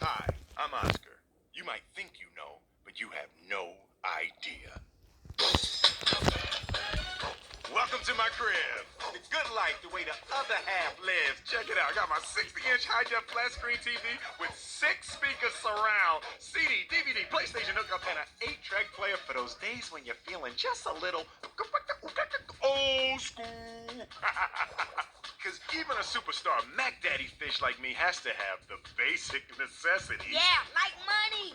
Hi, I'm Oscar. You might think you know, but you have no idea. Welcome to my crib. The good life, the way the other half lives. Check it out. I got my 60-inch high-def flat screen TV with 6 speakers surround, CD, DVD, PlayStation hookup, and an 8-track player for those days when you're feeling just a little old school. Because even a superstar Mac Daddy fish like me has to have the basic necessities. Yeah, like money.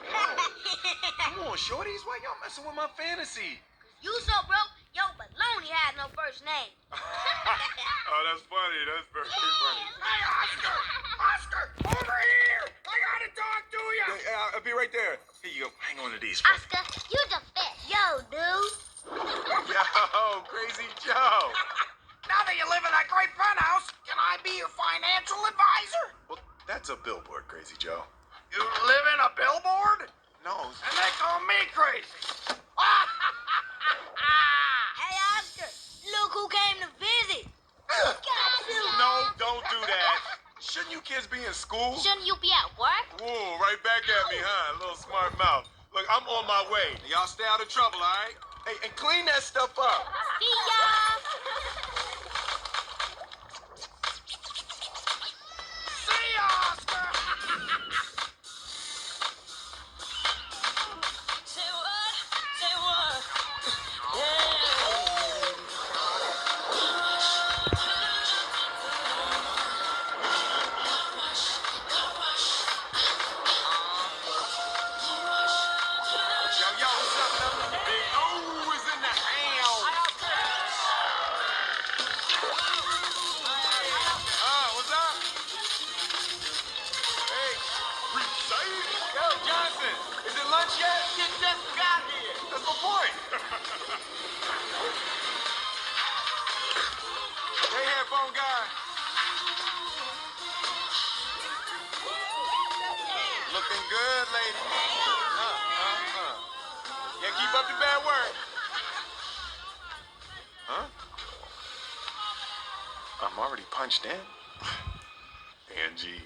Come on, shorties. Why y'all messing with my fantasy? You so broke, yo, baloney had no first name. Oh, that's funny. That's very funny. Hey, Oscar! Oscar! Over here! I gotta talk to you! I'll be right there. Here you go. Hang on to these. Oscar, you the best. Yo, dude. Yo, Crazy Joe. Now that you live in that great penthouse, can I be your financial advisor? Well, that's a billboard, Crazy Joe. You live in a billboard? No. And they call me crazy. Hey, Oscar, look who came to visit. No, don't do that. Shouldn't you kids be in school? Shouldn't you be at work? Whoa, right back at me, huh? Little smart mouth. Look, I'm on my way. Y'all stay out of trouble, all right? Hey, and clean that stuff up. See y'all. See ya, Oscar! Say what? Say what? Yo, what's up, man? Big O is in the house. What's up? Hey, recite. Yo, Johnson, is it lunch yet? You just got here. That's my point. Hey, headphone guy. Looking good, lady. Yeah, keep up the bad work. Huh? I'm already punched in. Angie,